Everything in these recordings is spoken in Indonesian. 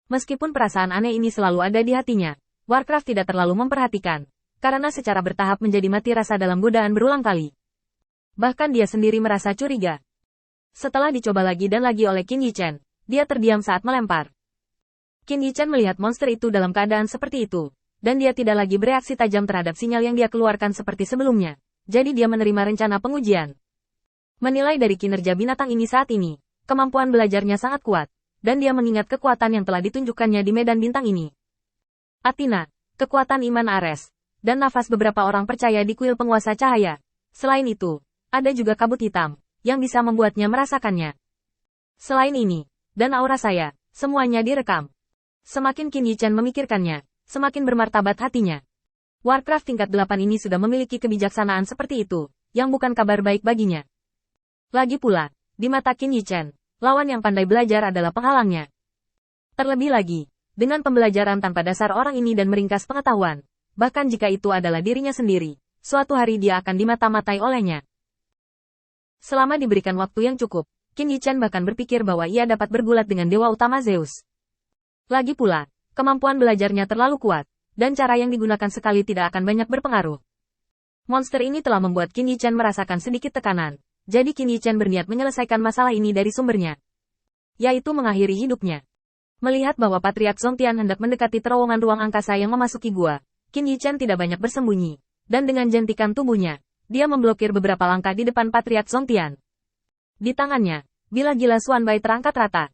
Meskipun perasaan aneh ini selalu ada di hatinya, Warcraft tidak terlalu memperhatikan, karena secara bertahap menjadi mati rasa dalam godaan berulang kali. Bahkan dia sendiri merasa curiga. Setelah dicoba lagi dan lagi oleh Qin Yichen, dia terdiam saat melempar. Qin Yichen melihat monster itu dalam keadaan seperti itu, dan dia tidak lagi bereaksi tajam terhadap sinyal yang dia keluarkan seperti sebelumnya. Jadi dia menerima rencana pengujian. Menilai dari kinerja binatang ini saat ini, kemampuan belajarnya sangat kuat, dan dia mengingat kekuatan yang telah ditunjukkannya di medan bintang ini. Athena, kekuatan iman Ares, dan nafas beberapa orang percaya di kuil penguasa cahaya. Selain itu, ada juga kabut hitam, yang bisa membuatnya merasakannya. Selain ini, dan aura saya, semuanya direkam. Semakin Qin Yichen memikirkannya, semakin bermartabat hatinya. Warcraft tingkat 8 ini sudah memiliki kebijaksanaan seperti itu, yang bukan kabar baik baginya. Lagi pula, di mata Qin Yichen, lawan yang pandai belajar adalah penghalangnya. Terlebih lagi, dengan pembelajaran tanpa dasar orang ini dan meringkas pengetahuan, bahkan jika itu adalah dirinya sendiri, suatu hari dia akan dimata-matai olehnya. Selama diberikan waktu yang cukup, Qin Yichen bahkan berpikir bahwa ia dapat bergulat dengan dewa utama Zeus. Lagi pula, kemampuan belajarnya terlalu kuat, dan cara yang digunakan sekali tidak akan banyak berpengaruh. Monster ini telah membuat Qin Yichen merasakan sedikit tekanan, jadi Qin Yichen berniat menyelesaikan masalah ini dari sumbernya, yaitu mengakhiri hidupnya. Melihat bahwa Patriark Zongtian hendak mendekati terowongan ruang angkasa yang memasuki gua, Qin Yichen tidak banyak bersembunyi, dan dengan jentikan tubuhnya, dia memblokir beberapa langkah di depan Patriark Zongtian. Di tangannya, bilah gila Xuanbai terangkat rata.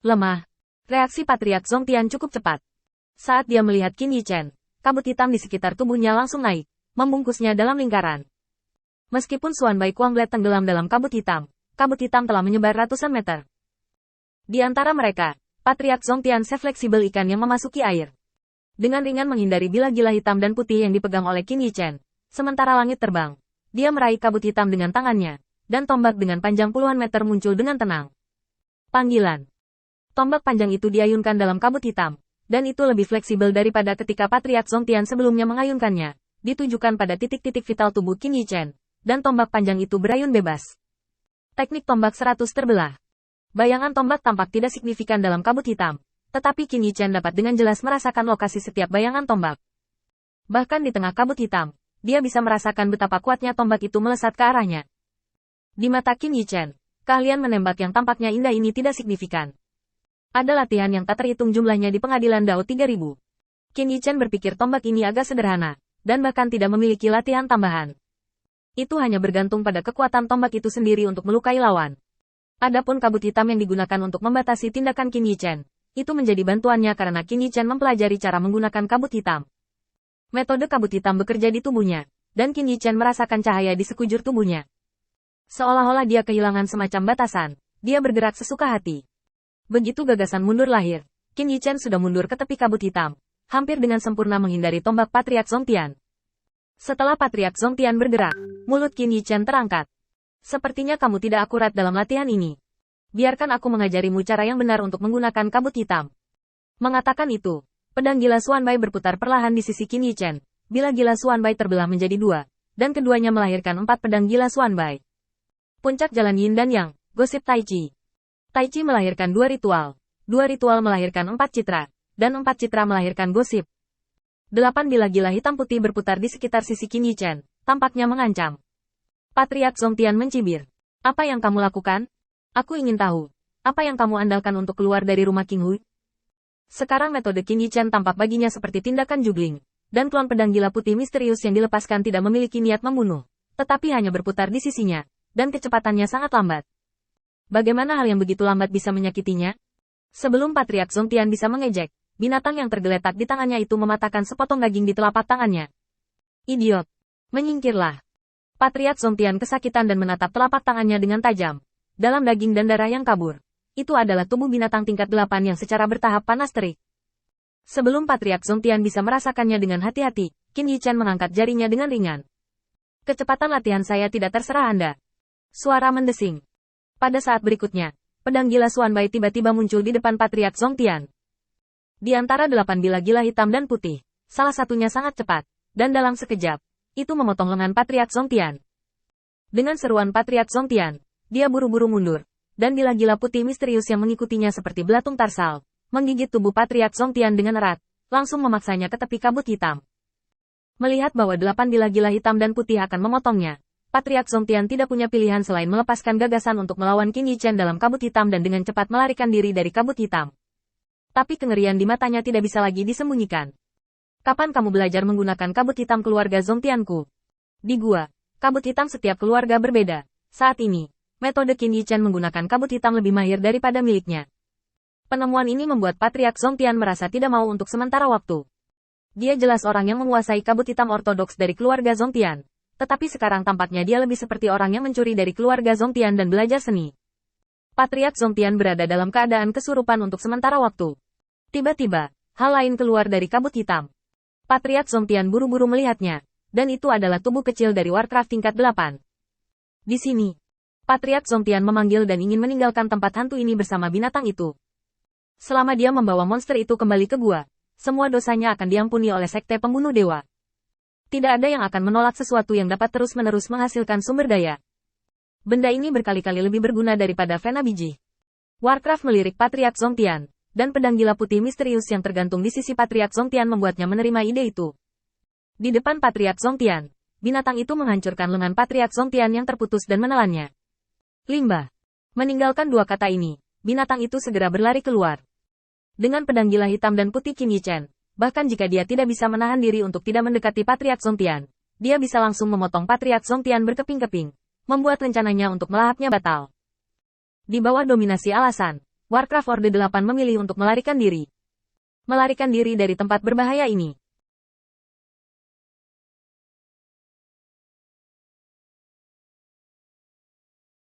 Lemah. Reaksi Patriark Zongtian cukup cepat. Saat dia melihat Qin Yichen, kabut hitam di sekitar tubuhnya langsung naik, membungkusnya dalam lingkaran. Meskipun Xuanbai Kuanglet tenggelam dalam kabut hitam telah menyebar ratusan meter. Di antara mereka, Patriark Zongtian sefleksibel ikan yang memasuki air. Dengan ringan menghindari bilah gila hitam dan putih yang dipegang oleh Qin Yichen, sementara langit terbang, dia meraih kabut hitam dengan tangannya, dan tombak dengan panjang puluhan meter muncul dengan tenang. Panggilan. Tombak panjang itu diayunkan dalam kabut hitam, dan itu lebih fleksibel daripada ketika Patriark Zongtian sebelumnya mengayunkannya, ditujukan pada titik-titik vital tubuh Qin Yichen, dan tombak panjang itu berayun bebas. Teknik tombak 100 terbelah. Bayangan tombak tampak tidak signifikan dalam kabut hitam, tetapi Qin Yichen dapat dengan jelas merasakan lokasi setiap bayangan tombak. Bahkan di tengah kabut hitam, dia bisa merasakan betapa kuatnya tombak itu melesat ke arahnya. Di mata Qin Yichen, keahlian menembak yang tampaknya indah ini tidak signifikan. Ada latihan yang tak terhitung jumlahnya di pengadilan Dao 3000. Qin Yichen berpikir tombak ini agak sederhana, dan bahkan tidak memiliki latihan tambahan. Itu hanya bergantung pada kekuatan tombak itu sendiri untuk melukai lawan. Adapun kabut hitam yang digunakan untuk membatasi tindakan Qin Yichen, itu menjadi bantuannya karena Qin Yichen mempelajari cara menggunakan kabut hitam. Metode kabut hitam bekerja di tubuhnya, dan Qin Yichen merasakan cahaya di sekujur tubuhnya. Seolah-olah dia kehilangan semacam batasan, dia bergerak sesuka hati. Begitu gagasan mundur lahir, Qin Yichen sudah mundur ke tepi kabut hitam, hampir dengan sempurna menghindari tombak Patriark Zongtian. Setelah Patriark Zongtian bergerak, mulut Qin Yichen terangkat. Sepertinya kamu tidak akurat dalam latihan ini. Biarkan aku mengajarimu cara yang benar untuk menggunakan kabut hitam. Mengatakan itu, pedang gila Xuanbai berputar perlahan di sisi Qin Yichen, bila gila Xuanbai terbelah menjadi dua, dan keduanya melahirkan 4 pedang gila Xuanbai. Puncak jalan Yin dan Yang, gosip Tai Chi. Tai Chi melahirkan 2 ritual melahirkan 4 citra, dan 4 citra melahirkan gosip. 8 bilah gila hitam putih berputar di sekitar sisi Qin Yichen, tampaknya mengancam. Patriark Zongtian mencibir. Apa yang kamu lakukan? Aku ingin tahu. Apa yang kamu andalkan untuk keluar dari rumah King Hui? Sekarang metode Qin Yichen tampak baginya seperti tindakan juggling, dan klon pedang gila putih misterius yang dilepaskan tidak memiliki niat membunuh, tetapi hanya berputar di sisinya, dan kecepatannya sangat lambat. Bagaimana hal yang begitu lambat bisa menyakitinya? Sebelum Patriark Zongtian bisa mengejek, binatang yang tergeletak di tangannya itu mematahkan sepotong daging di telapak tangannya. Idiot! Menyingkirlah! Patriark Zongtian kesakitan dan menatap telapak tangannya dengan tajam. Dalam daging dan darah yang kabur, itu adalah tubuh binatang tingkat 8 yang secara bertahap panas terik. Sebelum Patriark Zongtian bisa merasakannya dengan hati-hati, Qin Yichen mengangkat jarinya dengan ringan. Kecepatan latihan saya tidak terserah Anda. Suara mendesing. Pada saat berikutnya, pedang gila Xuanbai tiba-tiba muncul di depan Patriark Zongtian. Di antara 8 bilah gila hitam dan putih, salah satunya sangat cepat, dan dalam sekejap, itu memotong lengan Patriark Zongtian. Dengan seruan Patriark Zongtian, dia buru-buru mundur, dan bilah gila putih misterius yang mengikutinya seperti belatung tarsal, menggigit tubuh Patriark Zongtian dengan erat, langsung memaksanya ke tepi kabut hitam. Melihat bahwa 8 gila-gila hitam dan putih akan memotongnya, Patriark Zongtian tidak punya pilihan selain melepaskan gagasan untuk melawan Qin Yichen dalam kabut hitam dan dengan cepat melarikan diri dari kabut hitam. Tapi kengerian di matanya tidak bisa lagi disembunyikan. Kapan kamu belajar menggunakan kabut hitam keluarga Zongtianku? Di gua, kabut hitam setiap keluarga berbeda. Saat ini, metode Qin Yichen menggunakan kabut hitam lebih mahir daripada miliknya. Penemuan ini membuat Patriark Zongtian merasa tidak mau untuk sementara waktu. Dia jelas orang yang menguasai kabut hitam ortodoks dari keluarga Zongtian. Tetapi sekarang tampaknya dia lebih seperti orang yang mencuri dari keluarga Zongtian dan belajar seni. Patriark Zongtian berada dalam keadaan kesurupan untuk sementara waktu. Tiba-tiba, hal lain keluar dari kabut hitam. Patriark Zongtian buru-buru melihatnya, dan itu adalah tubuh kecil dari Warcraft tingkat 8. Di sini, Patriark Zongtian memanggil dan ingin meninggalkan tempat hantu ini bersama binatang itu. Selama dia membawa monster itu kembali ke gua, semua dosanya akan diampuni oleh sekte pembunuh dewa. Tidak ada yang akan menolak sesuatu yang dapat terus-menerus menghasilkan sumber daya. Benda ini berkali-kali lebih berguna daripada Vena biji. Warcraft melirik Patriark Zongtian, dan pedang gila putih misterius yang tergantung di sisi Patriark Zongtian membuatnya menerima ide itu. Di depan Patriark Zongtian, binatang itu menghancurkan lengan Patriark Zongtian yang terputus dan menelannya. Limbah. Meninggalkan dua kata ini, binatang itu segera berlari keluar. Dengan pedang gila hitam dan putih Qin Yichen, bahkan jika dia tidak bisa menahan diri untuk tidak mendekati Patriark Zongtian, dia bisa langsung memotong Patriark Zongtian berkeping-keping, membuat rencananya untuk melahapnya batal. Di bawah dominasi alasan, Warcraft Orde 8 memilih untuk melarikan diri. Melarikan diri dari tempat berbahaya ini,